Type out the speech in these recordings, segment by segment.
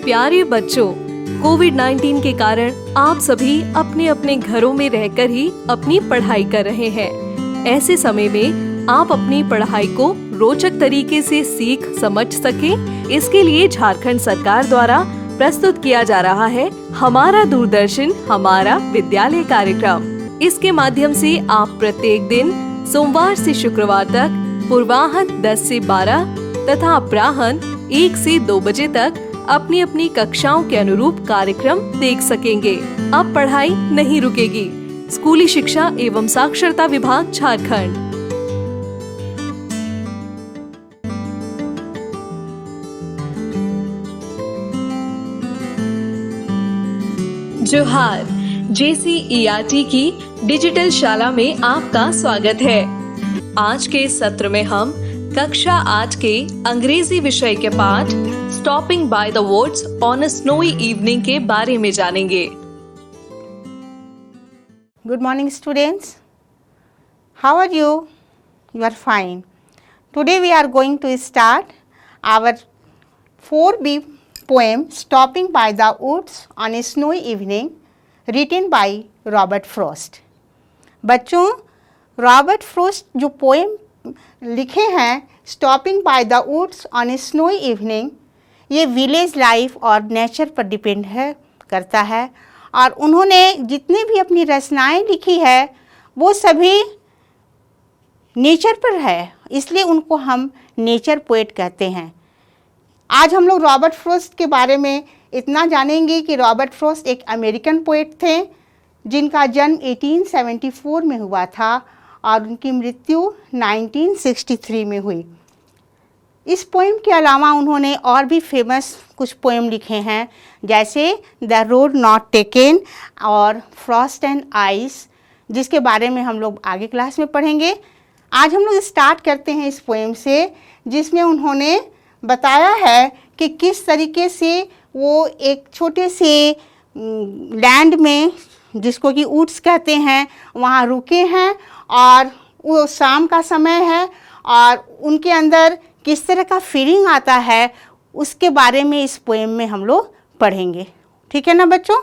प्यारे बच्चों, कोविड-19 के कारण आप सभी अपने अपने घरों में रहकर ही अपनी पढ़ाई कर रहे हैं। ऐसे समय में आप अपनी पढ़ाई को रोचक तरीके से सीख समझ सकें, इसके लिए झारखंड सरकार द्वारा प्रस्तुत किया जा रहा है हमारा दूरदर्शन हमारा विद्यालय कार्यक्रम। इसके माध्यम से आप प्रत्येक दिन सोमवार से शुक्रवार तक पूर्वाह्न 10 से 12 तथा अपराह्न 1 से 2 बजे तक अपनी अपनी कक्षाओं के अनुरूप कार्यक्रम देख सकेंगे। अब पढ़ाई नहीं रुकेगी। स्कूली शिक्षा एवं साक्षरता विभाग झारखंड। जोहार, JCERT की डिजिटल शाला में आपका स्वागत है। आज के सत्र में हम कक्षा 8 के अंग्रेजी विषय के पाठ stopping by the woods on a snowy evening के बारे में जानेंगे। Good morning students. How are you? You are fine. Today we are going to start our 4B poem Stopping by the Woods on a Snowy Evening written by Robert Frost. बच्चों, Robert Frost जो poem लिखे हैं stopping by the woods on a snowy evening, ये village life और nature पर depend करता है और उन्होंने जितनी भी अपनी रचनाएं लिखी है वो सभी नेचर पर है, इसलिए उनको हम नेचर पोएट कहते हैं। आज हम लोग रॉबर्ट फ्रोस्ट के बारे में इतना जानेंगे कि रॉबर्ट फ्रोस्ट एक अमेरिकन पोएट थे जिनका जन्म 1874 में हुआ था और उनकी मृत्यु 1963 में हुई। इस पोएम के अलावा उन्होंने और भी फेमस कुछ पोएम लिखे हैं, जैसे द रोड नॉट टेकन और फ्रॉस्ट एंड आइस, जिसके बारे में हम लोग आगे क्लास में पढ़ेंगे। आज हम लोग स्टार्ट करते हैं इस पोएम से, जिसमें उन्होंने बताया है कि किस तरीके से वो एक छोटे से लैंड में, जिसको कि वुड्स कहते हैं, वहाँ रुके हैं और वो शाम का समय है और उनके अंदर किस तरह का फीलिंग आता है, उसके बारे में इस पोएम में हम लोग पढ़ेंगे। ठीक है ना बच्चों?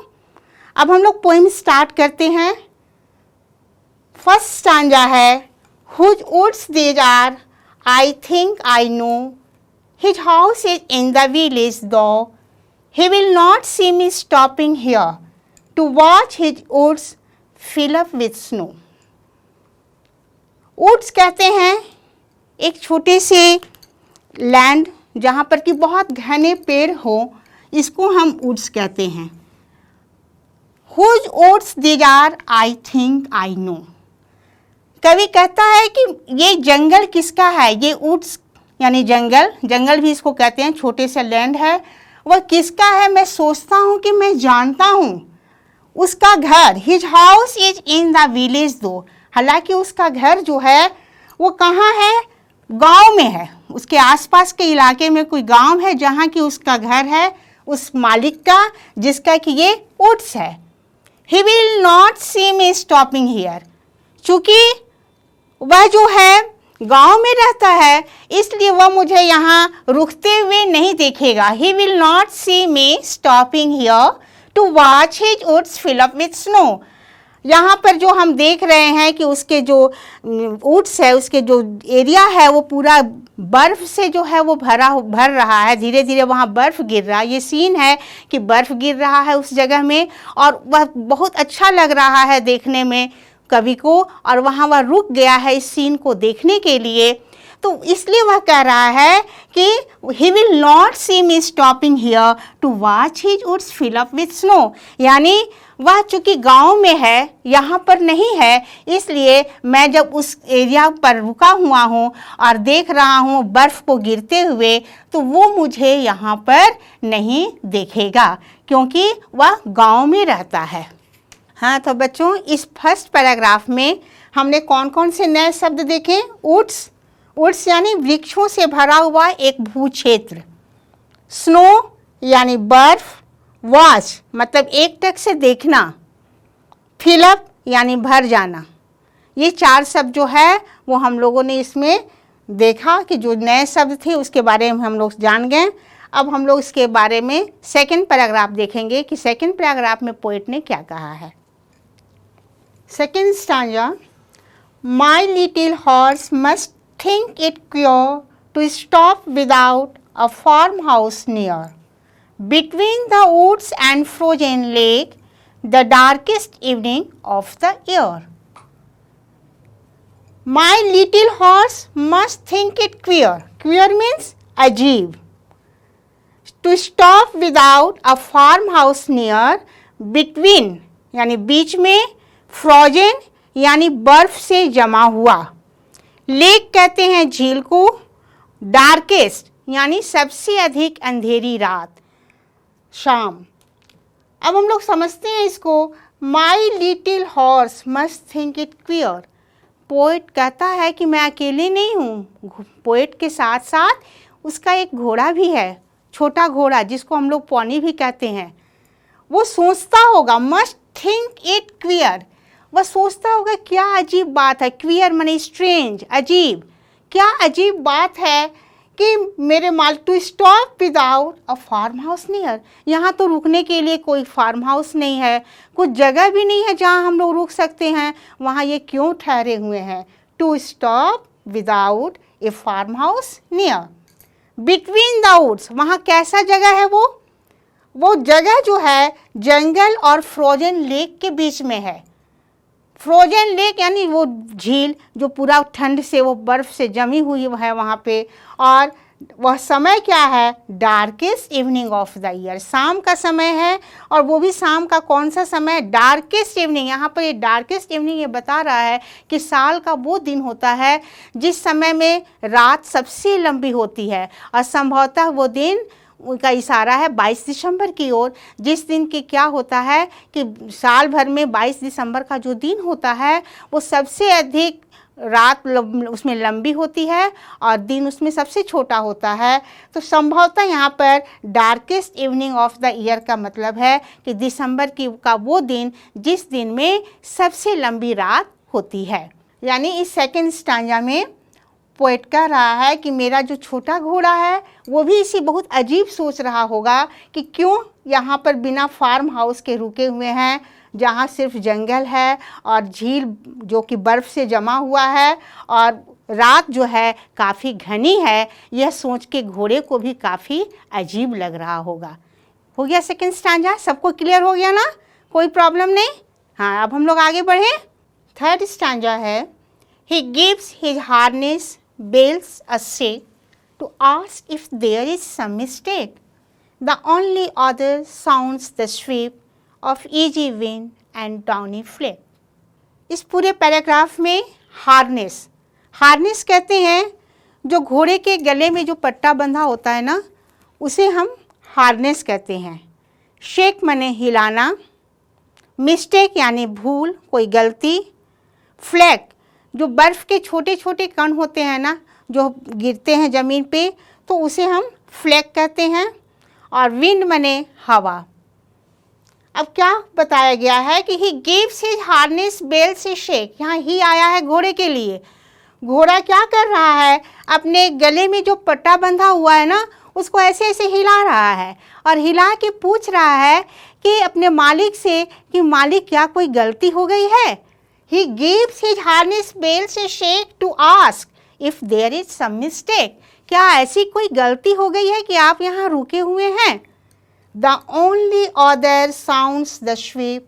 अब हम लोग पोएम स्टार्ट करते हैं। फर्स्ट स्टांजा है, whose woods there are I think I know, his house is in the village though, he will not see me stopping here to watch his woods fill up with snow. Woods कहते हैं एक छोटे से land जहाँ पर कि बहुत घने पेड़ हो, इसको हम वुड्स कहते हैं। Whose woods there are I think I know. कवि कहता है कि ये जंगल किसका है, ये वुड्स यानी जंगल भी इसको कहते हैं, छोटे से लैंड है, वह किसका है मैं सोचता हूँ कि मैं जानता हूँ। उसका घर, his house is in the village दो, हालांकि उसका घर जो है वो कहाँ है, गांव में है। उसके आसपास के इलाके में कोई गांव है जहाँ की उसका घर है उस मालिक का, जिसका कि ये वुड्स है। He will not see me stopping here, चूँकि वह जो है गांव में रहता है इसलिए वह मुझे यहाँ रुकते हुए नहीं देखेगा। He will not see me stopping here to watch his woods fill up with snow. यहाँ पर जो हम देख रहे हैं कि उसके जो वुड्स है, उसके जो एरिया है वो पूरा बर्फ़ से जो है वो भर रहा है, धीरे धीरे वहाँ बर्फ़ गिर रहा है। ये सीन है कि बर्फ़ गिर रहा है उस जगह में और वह बहुत अच्छा लग रहा है देखने में कवि को, और वहाँ वह रुक गया है इस सीन को देखने के लिए। तो इसलिए वह कह रहा है कि he will not see me stopping here to watch his woods fill up with snow, यानी वह चूँकि गांव में है, यहाँ पर नहीं है, इसलिए मैं जब उस एरिया पर रुका हुआ हूँ और देख रहा हूँ बर्फ़ को गिरते हुए, तो वो मुझे यहाँ पर नहीं देखेगा क्योंकि वह गांव में रहता है। हाँ, तो बच्चों इस फर्स्ट पैराग्राफ में हमने कौन कौन से नए शब्द देखे? वुड्स यानी वृक्षों से भरा हुआ एक भूक्षेत्र, स्नो यानी बर्फ, वॉच मतलब एक टक से देखना, फिलअप यानी भर जाना। ये 4 शब्द जो है वो हम लोगों ने इसमें देखा कि जो नए शब्द थे उसके बारे में हम लोग जान गए। अब हम लोग इसके बारे में सेकंड पैराग्राफ देखेंगे कि सेकंड पैराग्राफ में पोएट ने क्या कहा है। Second stanza, my little horse must think it queer to stop without a farm house near, between the woods and frozen lake, the darkest evening of the year. My little horse must think it queer. Queer means अजीब. To stop without a farmhouse near, between यानी बीच में, frozen यानी बर्फ से जमा हुआ, lake कहते हैं झील को, डार्केस्ट यानी सबसे अधिक अंधेरी रात, शाम। अब हम लोग समझते हैं इसको। My little horse must think it queer. Poet कहता है कि मैं अकेले नहीं हूँ, पोएट के साथ साथ उसका एक घोड़ा भी है, छोटा घोड़ा जिसको हम लोग पॉनी भी कहते हैं। वो सोचता होगा, मस्ट थिंक इट क्वियर, वह सोचता होगा क्या अजीब बात है। क्वियर माने स्ट्रेंज, अजीब। क्या अजीब बात है कि मेरे माल to stop without a farm house near, यहाँ तो रुकने के लिए कोई फार्म हाउस नहीं है, कुछ जगह भी नहीं है जहाँ हम लोग रुक सकते हैं, वहाँ ये क्यों ठहरे हुए हैं। To stop without a farm house near, between the woods, वहाँ कैसा जगह है वो जगह जो है जंगल और फ्रोजन लेक के बीच में है। फ्रोजन लेक यानी वो झील जो पूरा ठंड से, वो बर्फ़ से जमी हुई है वहाँ पे, और वह समय क्या है, darkest evening of the year, शाम का समय है। और वो भी शाम का कौन सा समय, डार्केस्ट इवनिंग। यहाँ पर ये डार्केस्ट इवनिंग ये बता रहा है कि साल का वो दिन होता है जिस समय में रात सबसे लंबी होती है, और संभवतः वो दिन उनका इशारा है 22 दिसंबर की ओर, जिस दिन की क्या होता है कि साल भर में 22 दिसंबर का जो दिन होता है वो सबसे अधिक रात उसमें लंबी होती है और दिन उसमें सबसे छोटा होता है। तो संभवतः यहाँ पर darkest evening of the year का मतलब है कि दिसंबर का वो दिन जिस दिन में सबसे लंबी रात होती है। यानी इस सेकंड स्टांजा में पोएट कह रहा है कि मेरा जो छोटा घोड़ा है वो भी इसी बहुत अजीब सोच रहा होगा कि क्यों यहाँ पर बिना फार्म हाउस के रुके हुए हैं, जहाँ सिर्फ जंगल है और झील जो कि बर्फ़ से जमा हुआ है, और रात जो है काफ़ी घनी है। यह सोच के घोड़े को भी काफ़ी अजीब लग रहा होगा। हो गया सेकंड स्टांजा, सबको क्लियर हो गया ना, कोई प्रॉब्लम नहीं। हाँ, अब हम लोग आगे बढ़ें। थर्ड स्टांजा है, ही gives his harness bells a shake to ask if there is some mistake. The only other sounds the sweep of easy wind and downy flake. इस पूरे पैराग्राफ में हार्नेस कहते हैं जो घोड़े के गले में जो पट्टा बंधा होता है ना, उसे हम हार्नेस कहते हैं। शेक माने हिलाना, मिस्टेक यानी भूल, कोई गलती, फ्लैक जो बर्फ़ के छोटे छोटे कण होते हैं ना जो गिरते हैं ज़मीन पे, तो उसे हम फ्लैक कहते हैं, और विंड माने हवा। अब क्या बताया गया है कि he gives his harness bell से शेक, यहाँ ही आया है घोड़े के लिए। घोड़ा क्या कर रहा है, अपने गले में जो पट्टा बंधा हुआ है ना उसको ऐसे ऐसे हिला रहा है, और हिला के पूछ रहा है कि अपने मालिक से कि मालिक क्या कोई गलती हो गई है। He gives his harness bells a shake to ask if there is some mistake. क्या ऐसी कोई गलती हो गई है कि आप यहाँ रुके हुए हैं। The only other sounds the sweep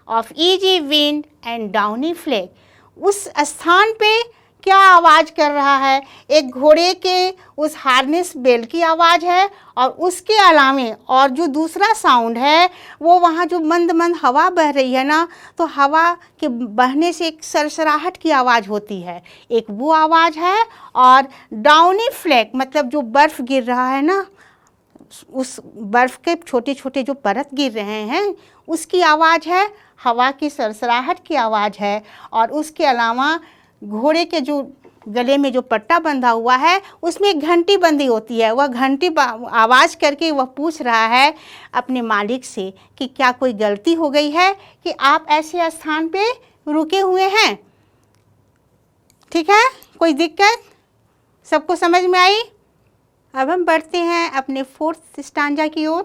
of easy wind and downy flake. उस स्थान पे क्या आवाज़ कर रहा है, एक घोड़े के उस हार्नेस बेल की आवाज़ है, और उसके अलावे और जो दूसरा साउंड है वो वहाँ जो मंद मंद हवा बह रही है ना, तो हवा के बहने से एक सरसराहट की आवाज़ होती है, एक वो आवाज़ है। और डाउनी फ्लैक मतलब जो बर्फ़ गिर रहा है ना, उस बर्फ़ के छोटे छोटे जो परत गिर रहे हैं उसकी आवाज़ है, हवा की सरसराहट की आवाज़ है। और उसके अलावा घोड़े के जो गले में जो पट्टा बंधा हुआ है उसमें एक घंटी बंधी होती है, वह घंटी आवाज़ करके वह पूछ रहा है अपने मालिक से कि क्या कोई गलती हो गई है कि आप ऐसे स्थान पे रुके हुए हैं। ठीक है, कोई दिक्कत, सबको समझ में आई। अब हम बढ़ते हैं अपने 4th स्टांजा की ओर।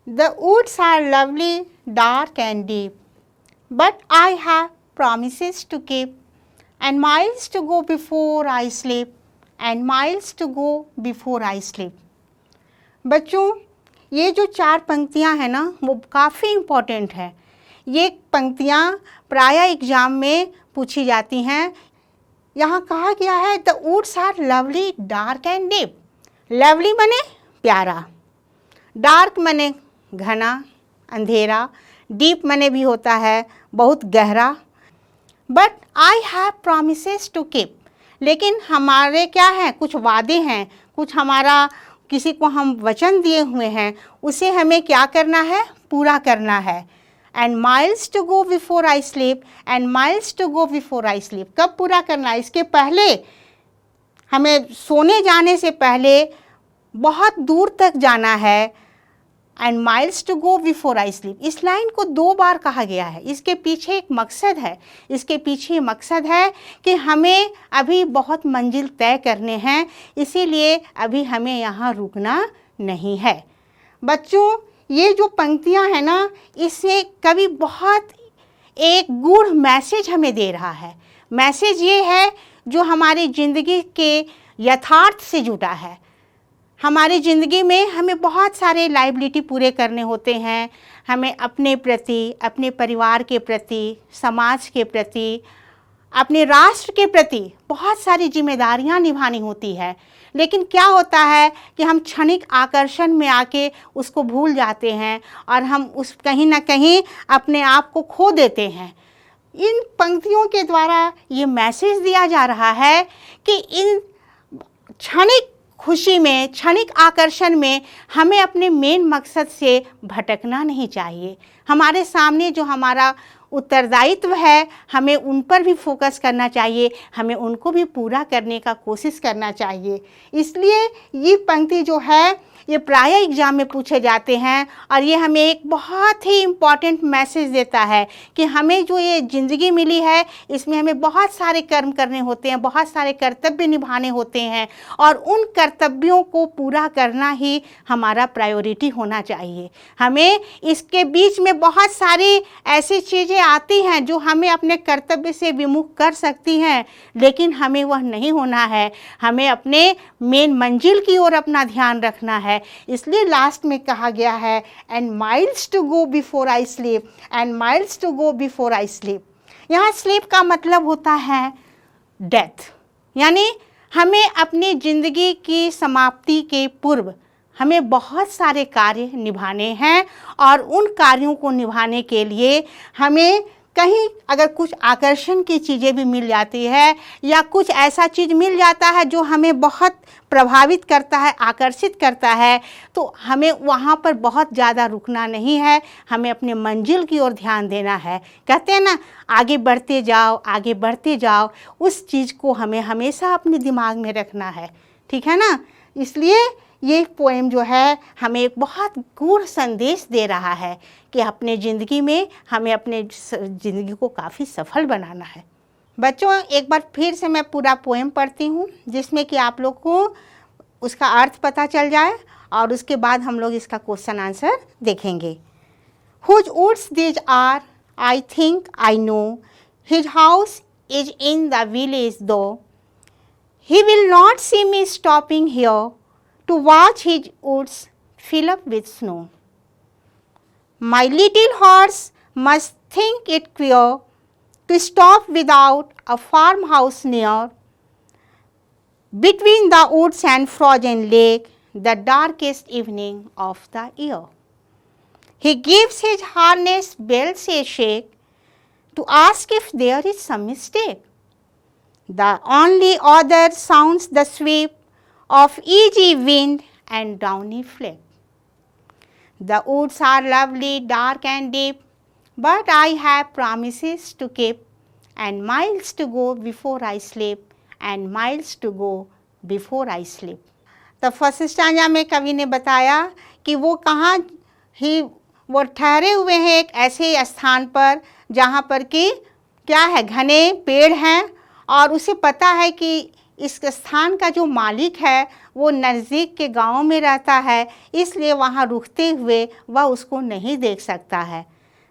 The woods are lovely, dark and deep, but I have promises to keep, and miles to go before I sleep, and miles to go before I sleep. बच्चों, ये जो 4 पंक्तियाँ हैं ना, वो काफ़ी इम्पोर्टेंट है। ये पंक्तियाँ प्रायः एग्ज़ाम में पूछी जाती हैं। यहाँ कहा गया है the woods are lovely, dark and deep. Lovely माने प्यारा, डार्क माने घना, अंधेरा, डीप माने भी होता है बहुत गहरा। But I have promises to keep, लेकिन हमारे क्या हैं, कुछ वादे हैं, कुछ हमारा किसी को हम वचन दिए हुए हैं, उसे हमें क्या करना है, पूरा करना है। And miles to go before I sleep, and miles to go before I sleep. कब पूरा करना है? इसके पहले, हमें सोने जाने से पहले बहुत दूर तक जाना है। And miles to go before I sleep, इस लाइन को 2 बार कहा गया है। इसके पीछे एक मकसद है, इसके पीछे मकसद है कि हमें अभी बहुत मंजिल तय करने हैं, इसीलिए अभी हमें यहाँ रुकना नहीं है। बच्चों, ये जो पंक्तियाँ हैं ना, इससे कवि बहुत एक गूढ़ मैसेज हमें दे रहा है। मैसेज ये है जो हमारी ज़िंदगी के यथार्थ से जुड़ा है। हमारी ज़िंदगी में हमें बहुत सारे लायबिलिटी पूरे करने होते हैं। हमें अपने प्रति, अपने परिवार के प्रति, समाज के प्रति, अपने राष्ट्र के प्रति बहुत सारी जिम्मेदारियां निभानी होती है। लेकिन क्या होता है कि हम क्षणिक आकर्षण में आके उसको भूल जाते हैं और हम उस कहीं ना कहीं अपने आप को खो देते हैं। इन पंक्तियों के द्वारा ये मैसेज दिया जा रहा है कि इन क्षणिक खुशी में, क्षणिक आकर्षण में हमें अपने मेन मकसद से भटकना नहीं चाहिए। हमारे सामने जो हमारा उत्तरदायित्व है, हमें उन पर भी फोकस करना चाहिए, हमें उनको भी पूरा करने का कोशिश करना चाहिए। इसलिए ये पंक्ति जो है ये प्रायः एग्ज़ाम में पूछे जाते हैं और ये हमें एक बहुत ही इम्पॉर्टेंट मैसेज देता है कि हमें जो ये ज़िंदगी मिली है इसमें हमें बहुत सारे कर्म करने होते हैं, बहुत सारे कर्तव्य निभाने होते हैं और उन कर्तव्यों को पूरा करना ही हमारा प्रायोरिटी होना चाहिए। हमें इसके बीच में बहुत सारी ऐसी चीज़ें आती हैं जो हमें अपने कर्तव्य से विमुख कर सकती हैं, लेकिन हमें वह नहीं होना है। हमें अपने मेन मंजिल की ओर अपना ध्यान रखना है। इसलिए लास्ट में कहा गया है and miles to go before I sleep, and miles to go before I sleep. यहाँ स्लीप का मतलब होता है डेथ, यानी हमें अपनी ज़िंदगी की समाप्ति के पूर्व हमें बहुत सारे कार्य निभाने हैं और उन कार्यों को निभाने के लिए हमें कहीं अगर कुछ आकर्षण की चीज़ें भी मिल जाती है या कुछ ऐसा चीज़ मिल जाता है जो हमें बहुत प्रभावित करता है, आकर्षित करता है, तो हमें वहाँ पर बहुत ज़्यादा रुकना नहीं है, हमें अपने मंजिल की ओर ध्यान देना है। कहते हैं ना, आगे बढ़ते जाओ, आगे बढ़ते जाओ, उस चीज़ को हमें हमेशा अपने दिमाग में रखना है, ठीक है ना। इसलिए ये पोएम जो है हमें एक बहुत गूढ़ संदेश दे रहा है कि अपने ज़िंदगी में हमें अपने ज़िंदगी को काफ़ी सफल बनाना है। बच्चों, एक बार फिर से मैं पूरा पोएम पढ़ती हूँ जिसमें कि आप लोग को उसका अर्थ पता चल जाए और उसके बाद हम लोग इसका क्वेश्चन आंसर देखेंगे। Whose woods these are, I think I know, his house is in the village though, he will not see me stopping here to watch his woods fill up with snow. My little horse must think it queer to stop without a farmhouse near, between the woods and frozen lake, the darkest evening of the year. He gives his harness bells a shake to ask if there is some mistake. The only other sounds the sweep of easy wind and downy flake. The woods are lovely, dark and deep, but I have promises to keep, and miles to go before I sleep, and miles to go before I sleep. तो first stanza में कवि ने बताया कि वो कहाँ ही वो ठहरे हुए हैं एक ऐसे स्थान पर जहाँ पर कि क्या है, घने पेड़ हैं और उसे पता है कि इस स्थान का जो मालिक है वो नज़दीक के गांव में रहता है, इसलिए वहाँ रुकते हुए वह उसको नहीं देख सकता है।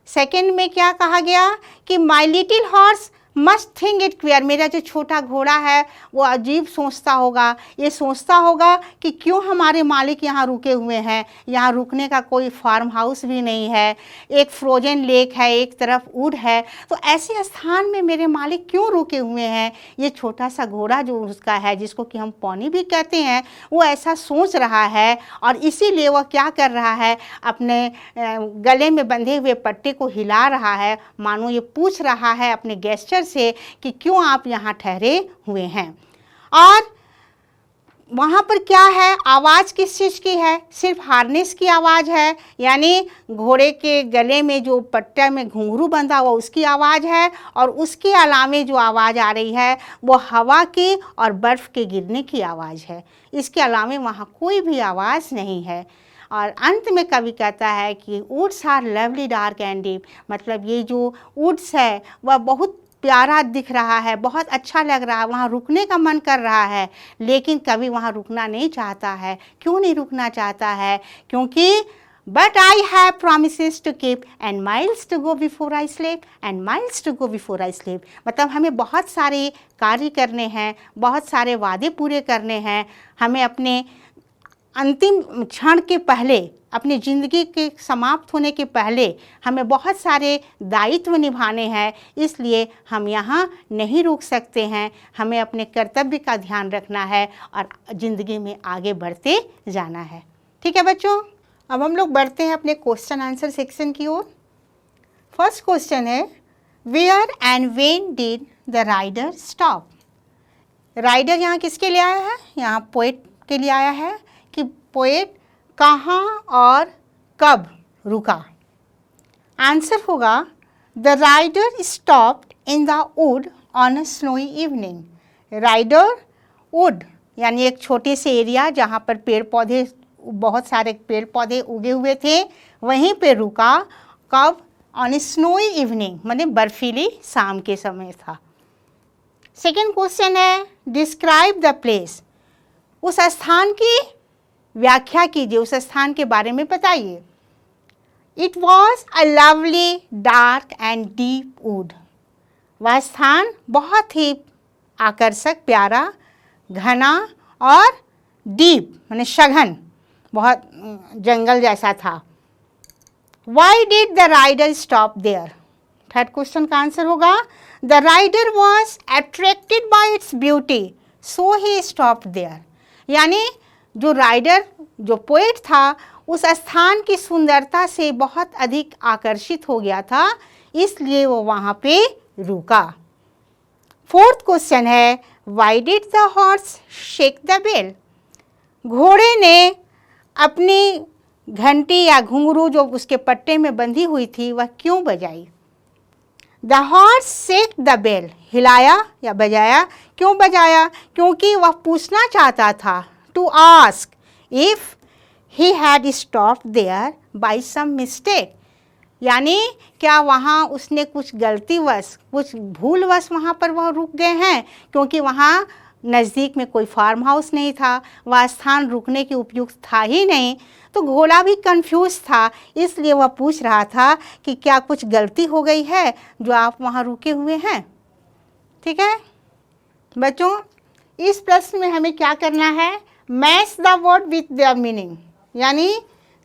सेकंड में क्या कहा गया कि माई little horse must think it clear, मेरा जो छोटा घोड़ा है वो अजीब सोचता होगा, ये सोचता होगा कि क्यों हमारे मालिक यहाँ रुके हुए हैं, यहाँ रुकने का कोई फार्म हाउस भी नहीं है, एक फ्रोजन लेक है, एक तरफ वुड है, तो ऐसे स्थान में मेरे मालिक क्यों रुके हुए हैं। ये छोटा सा घोड़ा जो उसका है, जिसको कि हम पॉनी भी कहते हैं, वो ऐसा सोच रहा है और इसीलिए वह क्या कर रहा है, अपने गले में बंधे हुए पट्टे को हिला रहा है, मानो ये पूछ रहा है अपने गेस्चर से कि क्यों आप यहाँ ठहरे हुए हैं। और वहाँ पर क्या है, आवाज़ किस चीज़ की है, सिर्फ हार्नेस की आवाज़ है, यानी घोड़े के गले में जो पट्टे में घुंघरू बंधा हुआ उसकी आवाज़ है, और उसके अलावे जो आवाज़ आ रही है वो हवा की और बर्फ़ के गिरने की आवाज़ है। इसके अलावे वहाँ कोई भी आवाज़ नहीं है। और अंत में कवि कहता है कि woods are lovely dark and deep, मतलब ये जो वुड्स है वह बहुत प्यारा दिख रहा है, बहुत अच्छा लग रहा है, वहाँ रुकने का मन कर रहा है, लेकिन कभी वहाँ रुकना नहीं चाहता है। क्यों नहीं रुकना चाहता है? क्योंकि but I have promises to keep and miles to go before I sleep and miles to go before I sleep, मतलब हमें बहुत सारे कार्य करने हैं, बहुत सारे वादे पूरे करने हैं, हमें अपने अंतिम क्षण के पहले, अपनी ज़िंदगी के समाप्त होने के पहले हमें बहुत सारे दायित्व निभाने हैं, इसलिए हम यहाँ नहीं रुक सकते हैं, हमें अपने कर्तव्य का ध्यान रखना है और ज़िंदगी में आगे बढ़ते जाना है। ठीक है बच्चों, अब हम लोग बढ़ते हैं अपने क्वेश्चन आंसर सेक्शन की ओर। फर्स्ट क्वेश्चन है, where and when did the rider stop. Rider यहाँ किसके लिए आया है? यहाँ पोएट के लिए आया है कि पोएट कहाँ और कब रुका। आंसर होगा the rider stopped in the wood on a snowy evening. Rider wood यानी एक छोटे से एरिया जहाँ पर पेड़ पौधे, बहुत सारे पेड़ पौधे उगे हुए थे, वहीं पे रुका। कब? ऑन ए स्नोई इवनिंग, माने बर्फीली शाम के समय था। सेकेंड क्वेश्चन है, डिस्क्राइब द प्लेस। उस स्थान की व्याख्या कीजिए, उस स्थान के बारे में बताइए। It was a lovely dark and deep would. वह स्थान बहुत ही आकर्षक, प्यारा, घना और डीप माने सघन, बहुत जंगल जैसा था। Why did the rider stop there. Third question का आंसर होगा the rider was attracted by its beauty so he stop there. यानी जो राइडर, जो पोएट था, उस स्थान की सुंदरता से बहुत अधिक आकर्षित हो गया था, इसलिए वो वहाँ पे रुका। फोर्थ क्वेश्चन है, why did the horse shake the bell. घोड़े ने अपनी घंटी या घुंघरू जो उसके पट्टे में बंधी हुई थी वह क्यों बजाई। The horse shake the bell, हिलाया या बजाया। क्यों बजाया? क्योंकि वह पूछना चाहता था, to ask if he had stopped there by some mistake, यानी क्या वहाँ उसने कुछ गलतीवश, कुछ भूलवश वहाँ पर वह रुक गए हैं, क्योंकि वहाँ नज़दीक में कोई फार्म हाउस नहीं था, वह स्थान रुकने के उपयुक्त था ही नहीं। तो घोड़ा भी कंफ्यूज था, इसलिए वह पूछ रहा था कि क्या कुछ गलती हो गई है जो आप वहाँ रुके हुए हैं। ठीक है बच्चों, इस प्रश्न में हमें क्या करना है, match the word with their meaning, यानी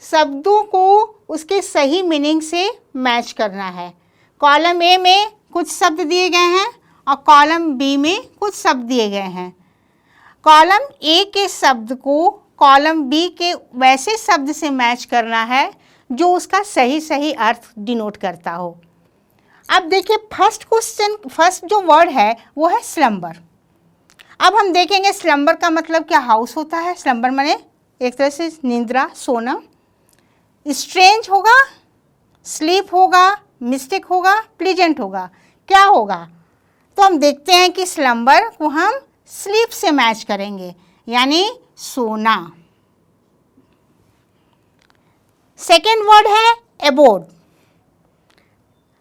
शब्दों को उसके सही मीनिंग से मैच करना है। कॉलम ए में कुछ शब्द दिए गए हैं और कॉलम बी में कुछ शब्द दिए गए हैं। कॉलम ए के शब्द को कॉलम बी के वैसे शब्द से मैच करना है जो उसका सही सही अर्थ डिनोट करता हो। अब देखिए फर्स्ट जो वर्ड है वो है स्लम्बर। अब हम देखेंगे स्लम्बर का मतलब क्या हाउस होता है। स्लम्बर माने एक तरह से निंद्रा, सोना। स्ट्रेंज होगा, स्लीप होगा, मिस्टेक होगा, प्लीजेंट होगा, क्या होगा? तो हम देखते हैं कि स्लम्बर को हम स्लीप से मैच करेंगे, यानी सोना। सेकेंड वर्ड है एबोर्ड।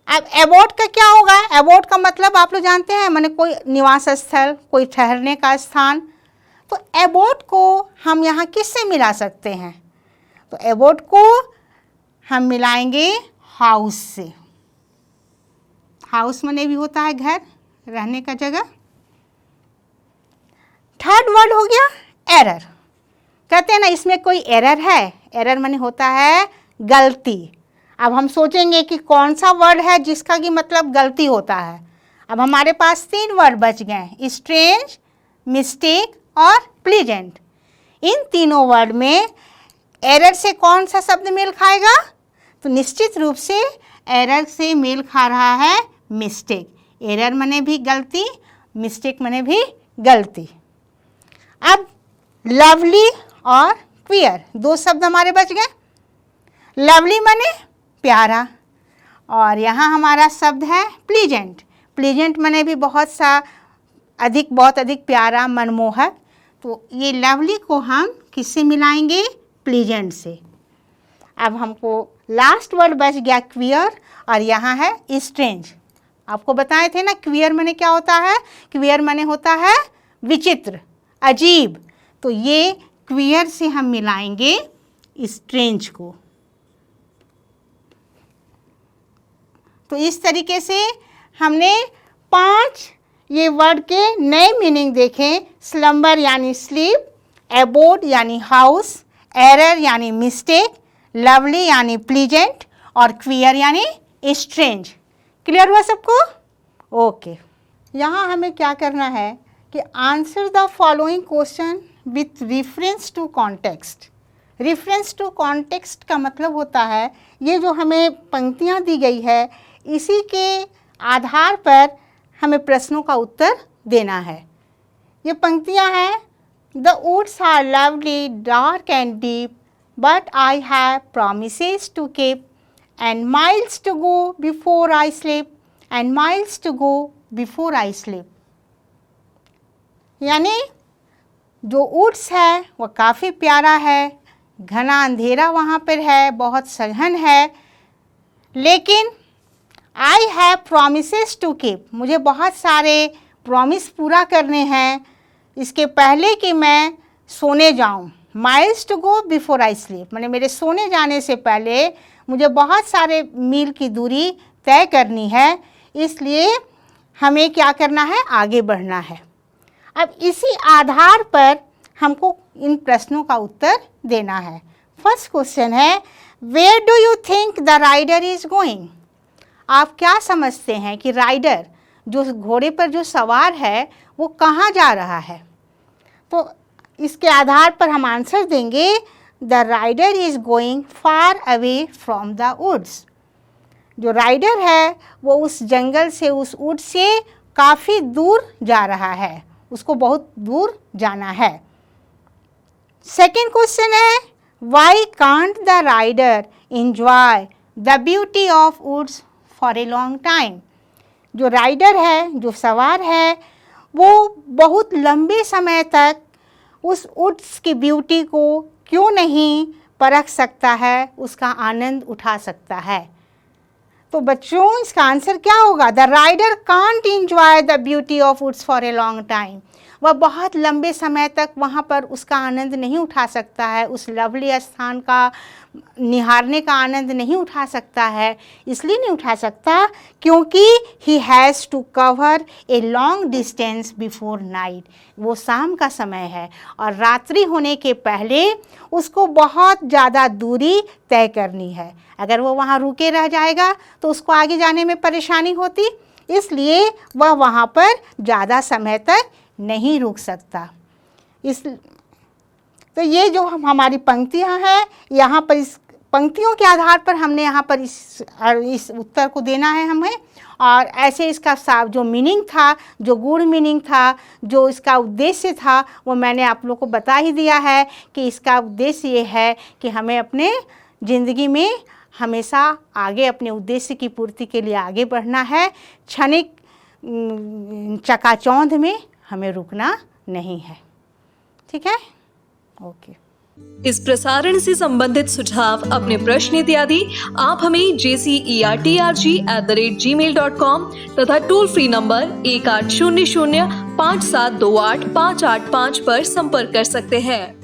अब एबोर्ड का क्या होगा? एबोर्ड का मतलब आप लोग जानते हैं, माने कोई निवास स्थल, कोई ठहरने का स्थान। तो अबाउट को हम यहाँ किससे मिला सकते हैं? तो अबाउट को हम मिलाएंगे हाउस से। हाउस माने भी होता है घर, रहने का जगह। थर्ड वर्ड हो गया एरर। कहते हैं ना इसमें कोई एरर है, एरर माने होता है गलती। अब हम सोचेंगे कि कौन सा वर्ड है जिसका कि मतलब गलती होता है। अब हमारे पास 3 वर्ड बच गए, स्ट्रेंज, मिस्टेक और प्लीजेंट। इन तीनों वर्ड में एरर से कौन सा शब्द मेल खाएगा? तो निश्चित रूप से एरर से मेल खा रहा है मिस्टेक। एरर माने भी गलती, मिस्टेक माने भी गलती। अब लवली और क्वियर 2 शब्द हमारे बच गए। लवली माने प्यारा, और यहाँ हमारा शब्द है प्लीजेंट। प्लीजेंट माने भी बहुत अधिक प्यारा, मनमोहक। तो ये लवली को हम किससे मिलाएंगे? प्लीजेंट से। अब हमको लास्ट वर्ड बच गया क्वियर, और यहाँ है स्ट्रेंज। आपको बताए थे ना क्वियर माने क्या होता है? क्वियर माने होता है विचित्र, अजीब। तो ये क्वियर से हम मिलाएंगे स्ट्रेंज को। तो इस तरीके से हमने 5 ये वर्ड के नए मीनिंग देखे। स्लम्बर यानी स्लीप, एबोर्ड यानी हाउस, एरर यानी मिस्टेक, लवली यानी प्लीजेंट और क्वियर यानी स्ट्रेंज। क्लियर हुआ सबको? ओके। यहाँ हमें क्या करना है कि answer the following question with reference to context. Reference to context का मतलब होता है ये जो हमें पंक्तियाँ दी गई है इसी के आधार पर हमें प्रश्नों का उत्तर देना है। ये पंक्तियाँ हैं, the woods are lovely, dark and deep, but I have promises to keep, and miles to go before I sleep, and miles to go before I sleep। यानी जो वुड्स है वह काफ़ी प्यारा है, घना अंधेरा वहाँ पर है, बहुत सघन है, लेकिन आई हैव promises to keep, मुझे बहुत सारे प्रॉमिस पूरा करने हैं इसके पहले कि मैं सोने जाऊं। Miles to go before I sleep, माने मेरे सोने जाने से पहले मुझे बहुत सारे मील की दूरी तय करनी है, इसलिए हमें क्या करना है? आगे बढ़ना है। अब इसी आधार पर हमको इन प्रश्नों का उत्तर देना है। फर्स्ट क्वेश्चन है, where do you think the rider is going? आप क्या समझते हैं कि राइडर जो घोड़े पर जो सवार है वो कहाँ जा रहा है? तो इसके आधार पर हम आंसर देंगे, the rider is going far away from the woods. जो राइडर है वो उस जंगल से, उस वुड से काफ़ी दूर जा रहा है, उसको बहुत दूर जाना है। सेकेंड क्वेश्चन है, why can't the rider enjoy the beauty of woods for a long time? जो राइडर है, जो सवार है, वो बहुत लंबे समय तक उस वुड्स की ब्यूटी को क्यों नहीं परख सकता है, उसका आनंद उठा सकता है? तो बच्चों इसका आंसर क्या होगा? The rider can't enjoy the beauty of woods for a long time. वह बहुत लंबे समय तक वहाँ पर उसका आनंद नहीं उठा सकता है, उस लवली स्थान का निहारने का आनंद नहीं उठा सकता है। इसलिए नहीं उठा सकता क्योंकि he has to cover a long distance before night. वो शाम का समय है और रात्रि होने के पहले उसको बहुत ज़्यादा दूरी तय करनी है। अगर वो वहाँ रुके रह जाएगा तो उसको आगे जाने में परेशानी होती, इसलिए वह वहाँ पर ज़्यादा समय तक नहीं रुक सकता। तो ये जो हमारी पंक्तियाँ हैं, यहाँ पर इस पंक्तियों के आधार पर हमने यहाँ पर इस उत्तर को देना है हमें। और ऐसे इसका जो मीनिंग था, जो गूढ़ मीनिंग था, जो इसका उद्देश्य था, वो मैंने आप लोग को बता ही दिया है कि इसका उद्देश्य ये है कि हमें अपने ज़िंदगी में हमेशा आगे अपने उद्देश्य की पूर्ति के लिए आगे बढ़ना है। क्षणिक चकाचौंध में हमें रुकना नहीं है। ठीक है? ओके। इस प्रसारण से संबंधित सुझाव, अपने प्रश्न इत्यादि आप हमें jcertrg@gmail.com तथा टोल फ्री नंबर 1800 5728585 पर संपर्क कर सकते हैं।